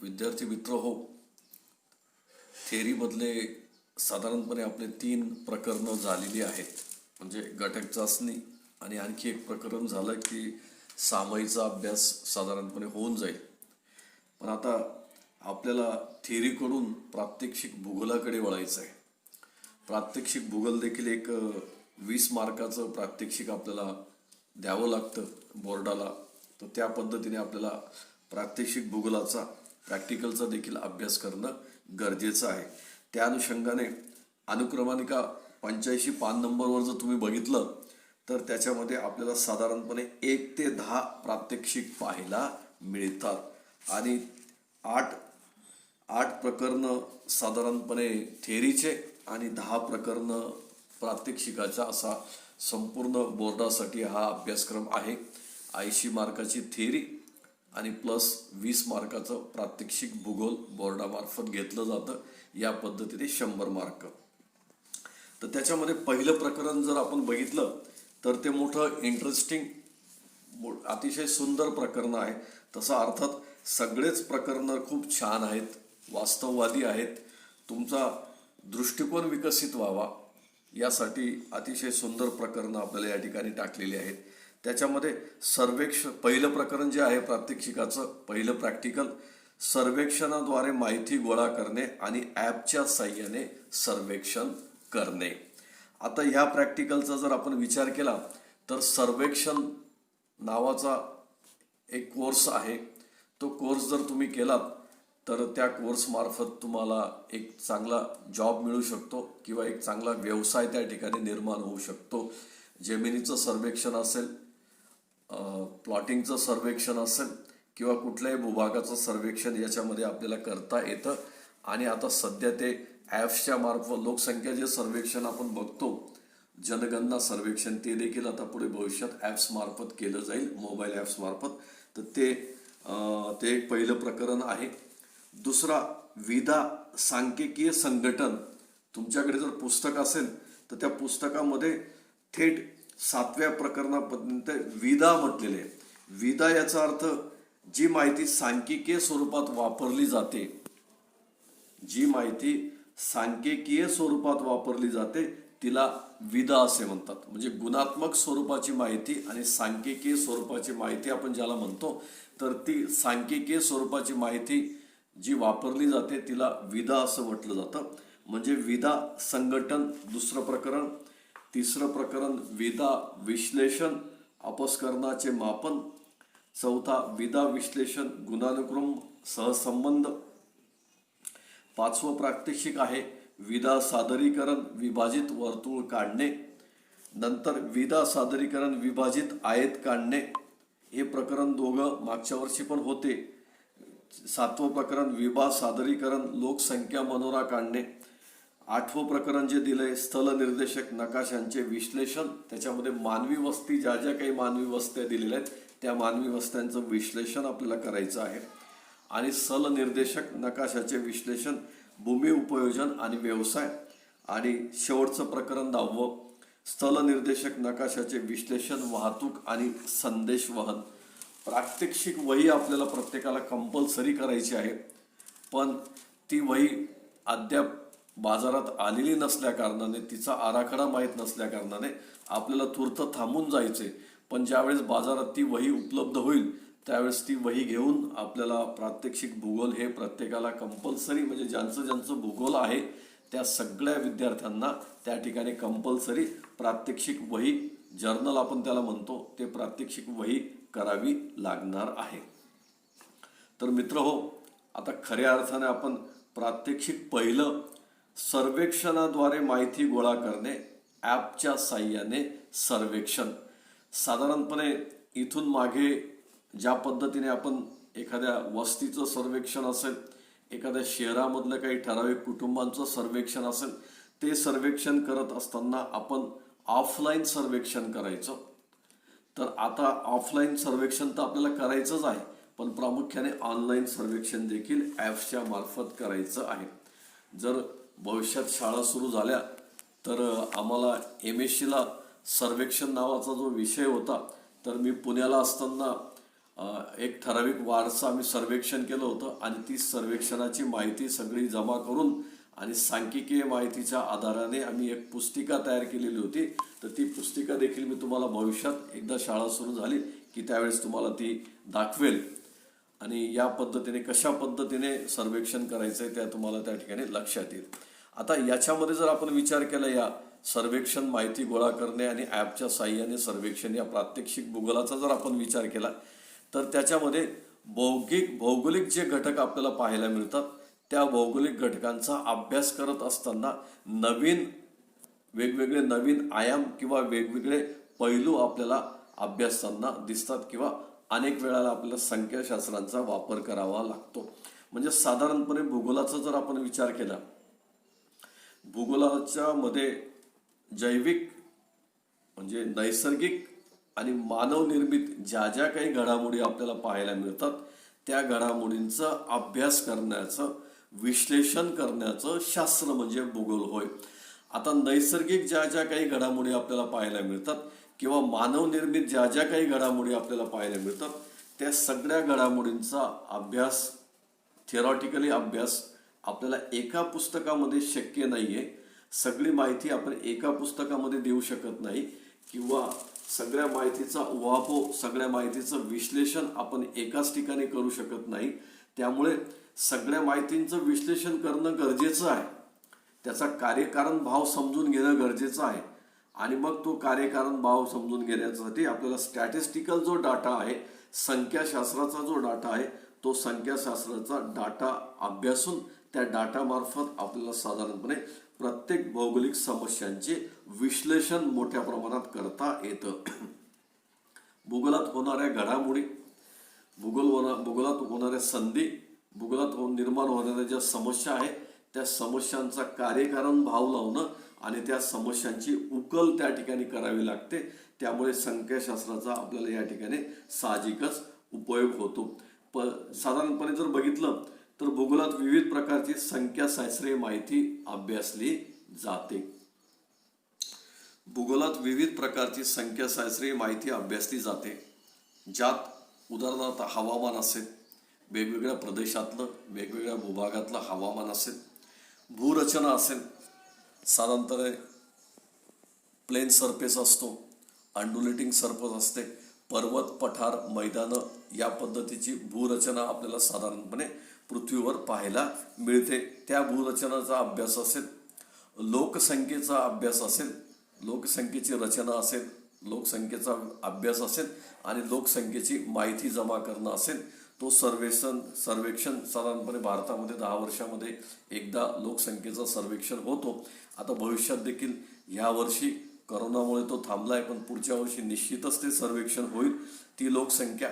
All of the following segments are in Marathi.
विद्यार्थी मित्र हो, थेअरीमधले साधारणपणे आपले 3 प्रकरणं झालेली आहेत. म्हणजे गटक चाचणी आणि आणखी एक प्रकरण झालं की सामायिकचा अभ्यास साधारणपणे होऊन जाईल. पण आता आपल्याला थेअरीकडून प्रात्यक्षिक भूगोलाकडे वळायचं आहे. प्रात्यक्षिक भूगोल देखील एक 20 मार्काचं प्रात्यक्षिक आपल्याला द्यावं लागतं बोर्डाला. तर त्या पद्धतीने आपल्याला प्रात्यक्षिक भूगोलाचा प्रॅक्टिकलचा देखील अभ्यास करणं गरजेचं आहे. त्या अनुषंगाने अनुक्रमानिका 85 पान नंबरवर जर तुम्ही बघितलं तर त्याच्यामध्ये आपल्याला साधारणपणे 1 ते 10 प्रात्यक्षिक पाहायला मिळतात आणि 8 प्रकरणं साधारणपणे थेअरीचे आणि 10 प्रकरणं प्रात्यक्षिकाचा असा संपूर्ण बोर्डासाठी हा अभ्यासक्रम आहे. 80 मार्काची थेअरी आणि प्लस 20 मार्काचं प्रात्यक्षिक भूगोल बोर्डामार्फत घेतलं जातं. या पद्धतीने 100 मार्क. तर त्याच्यामध्ये पहिलं प्रकरण जर आपण बघितलं तर ते मोठं इंटरेस्टिंग अतिशय सुंदर प्रकरण आहे. तसं अर्थात सगळेच प्रकरणं खूप छान आहेत, वास्तववादी आहेत. तुमचा दृष्टिकोन विकसित व्हावा यासाठी अतिशय सुंदर प्रकरणं आपल्याला या ठिकाणी टाकलेली आहेत. त्याच्यामध्ये पहिलं प्रकरण जे आहे प्रात्यक्षिकाचं पहिलं प्रॅक्टिकल, सर्वेक्षणाद्वारे माहिती गोळा करणे आणि ॲपच्या साहाय्याने सर्वेक्षण करणे. आता ह्या प्रॅक्टिकलचा जर आपण विचार केला तर सर्वेक्षण नावाचा एक कोर्स आहे. तो कोर्स जर तुम्ही केलात तर त्या कोर्समार्फत तुम्हाला एक चांगला जॉब मिळू शकतो किंवा एक चांगला व्यवसाय त्या ठिकाणी निर्माण होऊ शकतो. जमिनीचं सर्वेक्षण असेल, प्लॉटिंगचं सर्वेक्षण असेल किंवा कुठल्याही भूभागाचं सर्वेक्षण याच्यामध्ये आपल्याला करता येतं. आणि आता सध्या ते ॲप्सच्या मार्फत लोकसंख्या जे सर्वेक्षण आपण बघतो, जनगणना सर्वेक्षण, ते देखील आता पुढे भविष्यात ॲप्स मार्फत केलं जाईल, मोबाईल ॲप्स मार्फत. तर ते एक पहिलं प्रकरण आहे. दुसरा, विदा सांख्यिकीय संघटन. तुमच्याकडे जर पुस्तक असेल तर त्या पुस्तकामध्ये थेट 7व्या प्रकरणापर्यंत विदा म्हटलेले आहे. विदा याचा अर्थ जी माहिती सांख्यिकीय स्वरूपात वापरली जाते, जी माहिती सांख्यिकीय स्वरूपात वापरली जाते तिला विदा असे म्हणतात. म्हणजे गुणात्मक स्वरूपाची माहिती आणि सांख्यिकीय स्वरूपाची माहिती आपण ज्याला म्हणतो, तर ती सांख्यिकीय स्वरूपाची माहिती जी वापरली जाते तिला विदा असं म्हटलं जातं. म्हणजे विदा संघटन दुसरं प्रकरण. तिसरं प्रकरण, विदा विश्लेषण अपस्करणाचे मापन. चौथा, विदा विश्लेषण गुणानुक्रम सहसंबंध. 5वं प्रात्यक्षिक आहे विदा सादरीकरण विभाजित वर्तुळ काढणे. नंतर विदा सादरीकरण विभाजित आयत काढणे. हे प्रकरण दोघं मागच्या वर्षी पण होते. 7वं प्रकरण विभा सादरीकरण लोकसंख्या मनोरा काढणे. 8वं प्रकरण जे दिलंय स्थल निर्देशक नकाशांचे विश्लेषण. त्याच्यामध्ये मानवी वस्ती, ज्या ज्या काही मानवी वस्त्या दिलेल्या आहेत त्या मानवी वस्त्यांचं विश्लेषण आपल्याला करायचं आहे. आणि स्थल निर्देशक नकाशाचे विश्लेषण, भूमी उपयोजन आणि व्यवसाय. आणि शेवटचं प्रकरण 10वं, स्थल निर्देशक नकाशाचे विश्लेषण, वाहतूक आणि संदेश वहन. प्रात्यक्षिक वही आपल्याला प्रत्येकाला कंपल्सरी करायची आहे. पण ती वही अद्याप बाजारात आलेली नसल्या कारणाने, तिचा आराखडा माहीत नसल्या कारणाने आपल्याला तूर्त थांबून जायचे. पण ज्यावेळेस बाजारात ती वही उपलब्ध होईल त्यावेळेस ती वही घेऊन आपल्याला प्रात्यक्षिक भूगोल हे प्रत्येकाला कंपल्सरी, म्हणजे ज्यांचं भूगोल आहे त्या सगळ्या विद्यार्थ्यांना त्या ठिकाणी कंपल्सरी प्रात्यक्षिक वही, जर्नल आपण त्याला म्हणतो, ते प्रात्यक्षिक वही करावी लागणार आहे. तर मित्र हो, आता खऱ्या अर्थाने आपण प्रात्यक्षिक पहिलं, सर्वेक्षणाद्वारे माहिती गोळा करणे, ॲपच्या साहाय्याने सर्वेक्षण. साधारणपणे इथून मागे ज्या पद्धतीने आपण एखाद्या वस्तीचं सर्वेक्षण असेल, एखाद्या शहरामधलं काही ठराविक कुटुंबांचं सर्वेक्षण असेल, ते सर्वेक्षण करत असताना आपण ऑफलाईन सर्वेक्षण करायचं. तर आता ऑफलाईन सर्वेक्षण तर आपल्याला करायचंच आहे, पण प्रामुख्याने ऑनलाईन सर्वेक्षण देखील ॲप्सच्या मार्फत करायचं आहे. जर भविष्यात शाळा सुरू झाल्या तर आम्हाला MSc ला सर्वेक्षण नावाचा जो विषय होता, तर मी पुण्याला असताना एक ठराविक वारसा आम्ही सर्वेक्षण केलं होतं आणि ती सर्वेक्षणाची माहिती सगळी जमा करून आणि सांख्यिकीय माहितीच्या आधाराने आम्ही एक पुस्तिका तयार केलेली होती. तर ती पुस्तिका देखील मी तुम्हाला भविष्यात एकदा शाळा सुरू झाली की त्यावेळेस तुम्हाला ती दाखवेल आणि या पद्धतीने कशा पद्धतीने सर्वेक्षण करायचंय त्या तुम्हाला त्या ठिकाणी लक्षात येईल. आता याच्यामध्ये जर आपण विचार केला, या सर्वेक्षण माहिती गोळा करणे आणि ॲपच्या साहाय्याने सर्वेक्षण या प्रात्यक्षिक भूगोलाचा जर आपण विचार केला तर त्याच्यामध्ये भौगोलिक जे घटक आपल्याला पाहायला मिळतात त्या भौगोलिक घटकांचा अभ्यास करत असताना वेगवेगळे नवीन आयाम किंवा वेगवेगळे पैलू आपल्याला अभ्यासताना दिसतात किंवा अनेक वेळाला आपल्याला संख्याशास्त्रांचा वापर करावा लागतो. म्हणजे साधारणपणे भूगोलाचा जर आपण विचार केला, भूगोलाच्या मध्ये जैविक म्हणजे नैसर्गिक आणि मानवनिर्मित ज्या ज्या काही घडामोडी आपल्याला पाहायला मिळतात त्या घडामोडींचा अभ्यास करण्याचं, विश्लेषण करण्याचं शास्त्र म्हणजे भूगोल होय. आता नैसर्गिक ज्या ज्या काही घडामोडी आपल्याला पाहायला मिळतात किंवा मानवनिर्मित ज्या ज्या काही घडामोडी आपल्याला पाहायला मिळतात त्या सगळ्या घडामोडींचा अभ्यास, थिअरॉटिकली अभ्यास आपल्याला एका पुस्तकामध्ये शक्य नाहीये. सगळी माहिती आपण एका पुस्तकामध्ये देऊ शकत नाही किंवा सगळ्या माहितीचा उहापोह, सगळ्या माहितीचं विश्लेषण आपण एकाच ठिकाणी करू शकत नाही. त्यामुळे सगळ्या माहितींचं विश्लेषण करणं गरजेचं आहे. त्याचा कार्यकारण भाव समजून घेणं गरजेचं आहे आणि मग तो कार्यकारण भाव समजून घेण्यासाठी आपल्याला स्टॅटिस्टिकल जो डाटा आहे, संख्याशास्त्राचा जो डाटा आहे, तो संख्याशास्त्राचा डाटा अभ्यासून त्या डाटामार्फत आपल्याला साधारणपणे प्रत्येक भौगोलिक समस्यांचे विश्लेषण मोठ्या प्रमाणात करता येतं. भूगोलात होणाऱ्या घडामोडी, भूगोलात होणाऱ्या संधी, भूगोलात निर्माण होणाऱ्या ज्या समस्या आहेत त्या समस्यांचा कार्यकारण भाव लावणं आणि त्या समस्यांची उकल त्या ठिकाणी करावी लागते. त्यामुळे संख्याशास्त्राचा आपल्याला या ठिकाणी साहजिकच उपयोग होतो. साधारणपणे जर बघितलं तर भूगोलात विविध प्रकारची संख्याशास्त्रीय माहिती अभ्यासली जाते. भूगोलात विविध प्रकारची संख्याशास्त्रीय माहिती अभ्यासली जाते, ज्यात उदाहरणार्थ हवामान असेल, वेगवेगळ्या प्रदेशातलं वेगवेगळ्या भूभागातलं हवामान असेल, भूरचना असेल, साधारणतः प्लेन सरफेस असतो, अंडुलेटिंग सरफेस असते, पर्वत, पठार, मैदानं या पद्धतीची भूरचना आपल्याला साधारणपणे पृथ्वीवर पाहायला मिळते. त्या भूरचनाचा अभ्यास असेल, लोकसंख्येचा अभ्यास असेल, लोकसंख्येची रचना असेल, लोकसंख्येचा अभ्यास असेल आणि लोकसंख्येची माहिती जमा करणं असेल. तो सर्वेक्षण साधारणपणे भारतामध्ये 10 वर्षामध्ये एकदा लोकसंख्येचं सर्वेक्षण होतो. आता भविष्यात देखील ह्या वर्षी करोनामुळे तो थांबलाय, पण पुढच्या वर्षी निश्चितच ते सर्वेक्षण होईल. ती लोकसंख्या,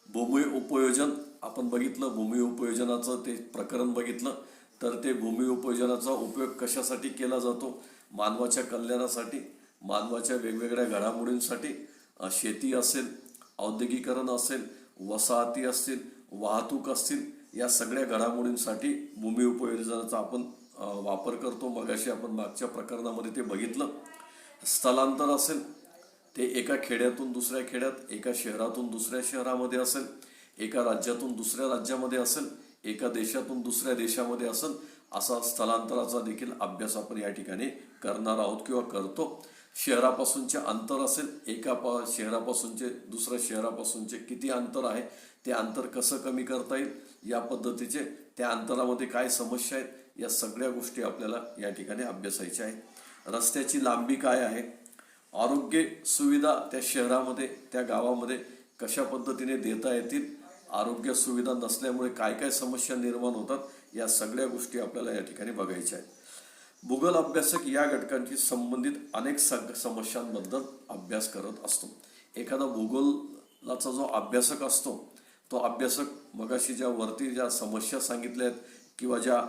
भूमी उपयोजन आपण बघितलं, भूमी उपयोजनाचं ते प्रकरण बघितलं तर ते भूमी उपयोजनाचा उपयोग कशासाठी केला जातो? मानवाच्या कल्याणासाठी, मानवाच्या वेगवेगळ्या घडामोडींसाठी, शेती असेल, औद्योगिकरण असेल, वसाहती असतील, वाहतूक असतील, या सगळ्या घडामोडींसाठी भूमी उपयोजनाचा आपण वापर करतो. मगाशी आपण मागच्या प्रकरणामध्ये ते बघितलं. स्थलांतर असेल, ते एका खेड्यातून दुसऱ्या खेड्यात, एका शहरातून दुसऱ्या शहरामध्ये असेल, एका राज्यातून दुसऱ्या राज्यामध्ये असेल, एका देशातून दुसऱ्या देशामध्ये असेल, असा स्थलांतराचा देखील अभ्यास आपण या ठिकाणी करणार आहोत किंवा करतो. शहरापासूनचे अंतर असेल, एका शहरापासूनचे दुसऱ्या शहरापासूनचे किती अंतर आहे, ते अंतर कसं कमी करता येईल, या पद्धतीचे त्या अंतरामध्ये काय समस्या आहेत, या सगळ्या गोष्टी आपल्याला या ठिकाणी अभ्यासायच्या आहेत. रस्त्याची लांबी काय आहे, आरोग्य सुविधा त्या शहरामध्ये त्या गावामध्ये कशा पद्धतीने देता येतील, आरोग्य सुविधा नसल्यामुळे काय काय समस्या निर्माण होतात, या सगळ्या गोष्टी आपल्याला या ठिकाणी बघायच्या आहेत. भूगोल अभ्यासक या घटकांशी संबंधित अनेक समस्यांबद्दल अभ्यास करत असतो. एखादा भूगोलाचा जो अभ्यासक असतो तो अभ्यासक मगाशी ज्या वरती ज्या समस्या सांगितल्या आहेत किंवा ज्या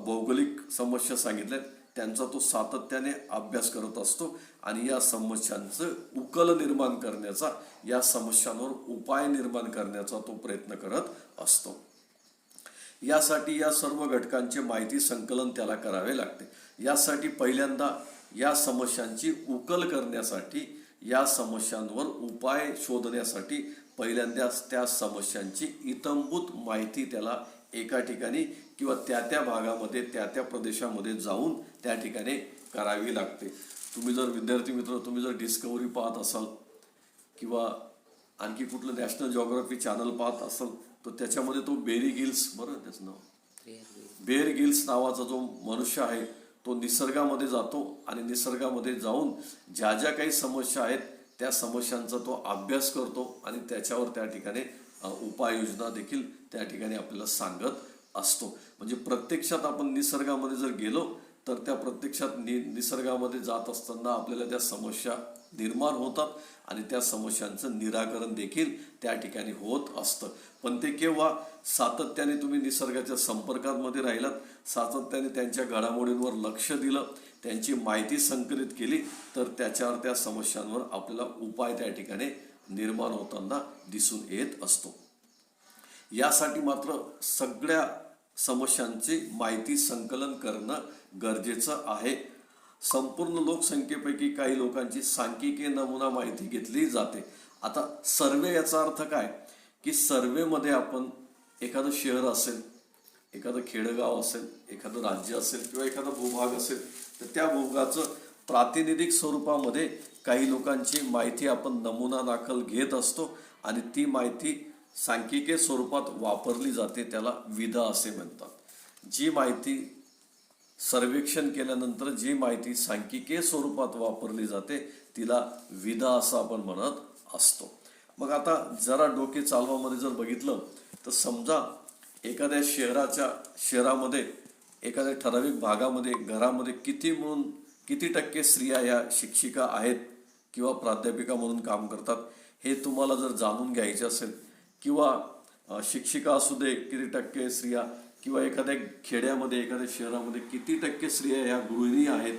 भौगोलिक समस्या सांगितल्यात त्यांचा तो सातत्याने अभ्यास करत असतो आणि या समस्यांचं उकल निर्माण करण्याचा, या समस्यांवर उपाय निर्माण करण्याचा तो प्रयत्न करत असतो. यासाठी या सर्व घटकांचे माहिती संकलन त्याला करावे लागते. यासाठी पहिल्यांदा या समस्यांची उकल करण्यासाठी, या समस्यांवर उपाय शोधण्यासाठी पहिल्यांदाच त्या समस्यांची इत्थंभूत माहिती त्याला एका ठिकाणी किंवा त्या भागामध्ये त्या प्रदेशामध्ये जाऊन त्या ठिकाणी करावी लागते. तुम्ही जर विद्यार्थी मित्र तुम्ही जर डिस्कवरी पाहत असाल किंवा आणखी कुठलं नॅशनल जिओग्राफी चॅनल पाहत असाल तर त्याच्यामध्ये तो बेरी गिल्स, बरं त्याचं नाव बेर गिल्स नावाचा जो मनुष्य आहे तो निसर्गामध्ये जातो आणि निसर्गामध्ये जाऊन ज्या ज्या काही समस्या आहेत त्या समस्यांचा तो अभ्यास करतो आणि त्याच्यावर त्या ठिकाणी उपाययोजना देखील त्या ठिकाणी आपल्याला सांगत असतो. म्हणजे प्रत्यक्षात आपण निसर्गामध्ये जर गेलो तर त्या प्रत्यक्षात निसर्गामध्ये जात असताना आपल्याला त्या समस्या निर्माण होतात आणि त्या समस्यांचं निराकरण देखील त्या ठिकाणी होत असतं. पण ते केव्हा सातत्याने तुम्ही निसर्गाच्या संपर्कामध्ये राहिलात, सातत्याने त्यांच्या घडामोडींवर लक्ष दिलं, त्यांची माहिती संकलित केली तर त्याच्यावर त्या समस्यांवर आपल्याला उपाय त्या ठिकाणी निर्माण होताना दिसून येत असतो. यासाठी मात्र सगळ्या समस्यांची माहिती संकलन करणं गरजेचं आहे. संपूर्ण लोकसंख्येपैकी काही लोकांची सांख्यिकीय नमुना माहिती घेतली जाते. आता सर्वे याचा अर्थ काय की सर्वेमध्ये आपण एखादं शहर असेल, एखादं खेडगाव असेल, एखादं राज्य असेल किंवा एखादा भूभाग असेल तर त्या भूभागाचं प्रातिनिधिक स्वरूपामध्ये काही लोकांची माहिती आपण नमुना दाखल घेत असतो आणि ती माहिती सांख्यिकीय स्वरूपात वापरली जाते. त्याला विधा असे म्हणतात. जी माहिती सर्वेक्षण केल्यानंतर जी माहिती सांख्यिकीय स्वरूपात वापरली जाते तिला विधा असं आपण म्हणत असतो. मग आता जरा डोके चालवामध्ये जर बघितलं तर समजा एखाद्या शहरामध्ये एखाद्या ठराविक भागामध्ये घरामध्ये किती टक्के स्त्रिया ह्या शिक्षिका आहेत किंवा प्राध्यापिका म्हणून काम करतात हे तुम्हाला जर जाणून घ्यायचे असेल किंवा शिक्षिका असू दे किती टक्के स्त्रिया किंवा एखाद्या खेड्यामध्ये एखाद्या शहरामध्ये किती टक्के स्त्रिया ह्या गृहिणी आहेत,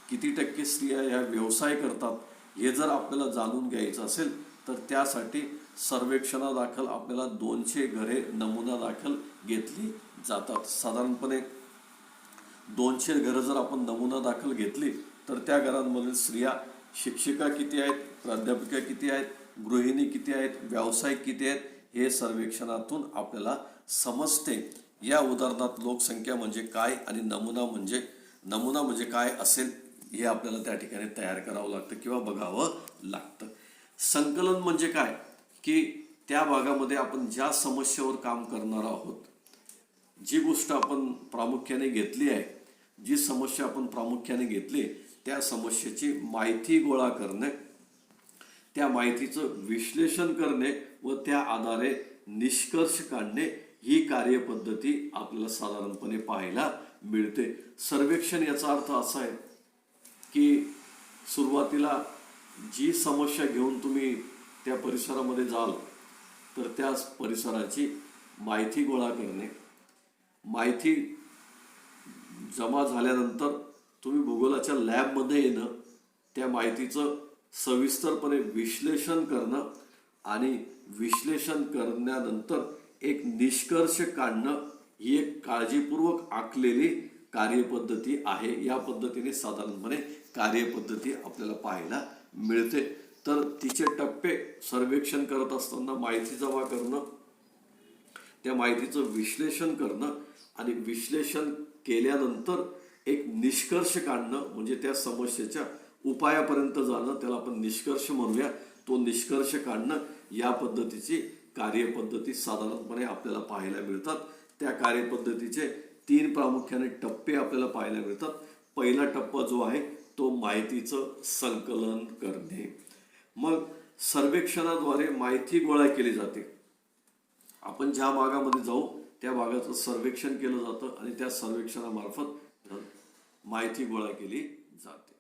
किती टक्के स्त्रिया ह्या व्यवसाय करतात हे जर आपल्याला जाणून घ्यायचं असेल तर त्यासाठी सर्वेक्षणादाखल आपल्याला 200 घरे नमुना दाखल घेतली जातात. साधारणपणे 200 घरं जर आपण नमुना दाखल घेतली तर त्या घरांमधील स्त्रिया शिक्षिका किती आहेत, प्राध्यापिका किती आहेत, गृहिणी किती आहेत, व्यावसायिक किती आहेत हे सर्वेक्षणातून आपल्याला समजते. या उदाहरणात लोकसंख्या म्हणजे काय आणि नमुना म्हणजे काय असेल हे आपल्याला त्या ठिकाणी तयार करावं लागतं किंवा बघावं लागतं. संकलन म्हणजे काय की त्या भागामध्ये आपण ज्या समस्येवर काम करणार आहोत, जी गोष्ट आपण प्रामुख्याने घेतली आहे, जी समस्या आपण प्रामुख्याने घेतली त्या समस्येची माहिती गोळा करणे, त्या माहितीचं विश्लेषण करणे व त्या आधारे निष्कर्ष काढणे ही कार्यपद्धती आपल्याला साधारणपणे पाहायला मिळते. सर्वेक्षण याचा अर्थ असा आहे की सुरुवातीला जी समस्या घेऊन तुम्ही त्या परिसरामध्ये जाल तर त्या परिसराची माहिती गोळा करणे, माहिती जमा झाल्यानंतर तुम्ही भूगोलाच्या लॅबमध्ये येणं, त्या माहितीचं सविस्तरपणे विश्लेषण करणं आणि विश्लेषण करण्यानंतर एक निष्कर्ष काढणं ही एक काळजीपूर्वक आखलेली कार्यपद्धती आहे. या पद्धतीने साधारणपणे कार्यपद्धती आपल्याला पाहायला मिळते. तर तिचे टप्पे सर्वेक्षण करत असताना माहिती जमा करणं, त्या माहितीचं विश्लेषण करणं आणि विश्लेषण केल्यानंतर एक निष्कर्ष काढणं म्हणजे त्या समस्येच्या उपायापर्यंत जाणं, त्याला आपण निष्कर्ष म्हणूया. तो निष्कर्ष काढणं या पद्धतीची कार्यपद्धती साधारणपणे आपल्याला पाहायला मिळतात. त्या कार्यपद्धतीचे 3 प्रामुख्याने टप्पे आपल्याला पाहायला मिळतात. पहिला टप्पा जो आहे तो माहितीचं संकलन करणे. मग सर्वेक्षणाद्वारे माहिती गोळा केली जाते. आपण ज्या भागामध्ये जाऊ त्या भागाचं सर्वेक्षण केलं जातं आणि त्या सर्वेक्षणामार्फत माहिती गोळा केली जाते.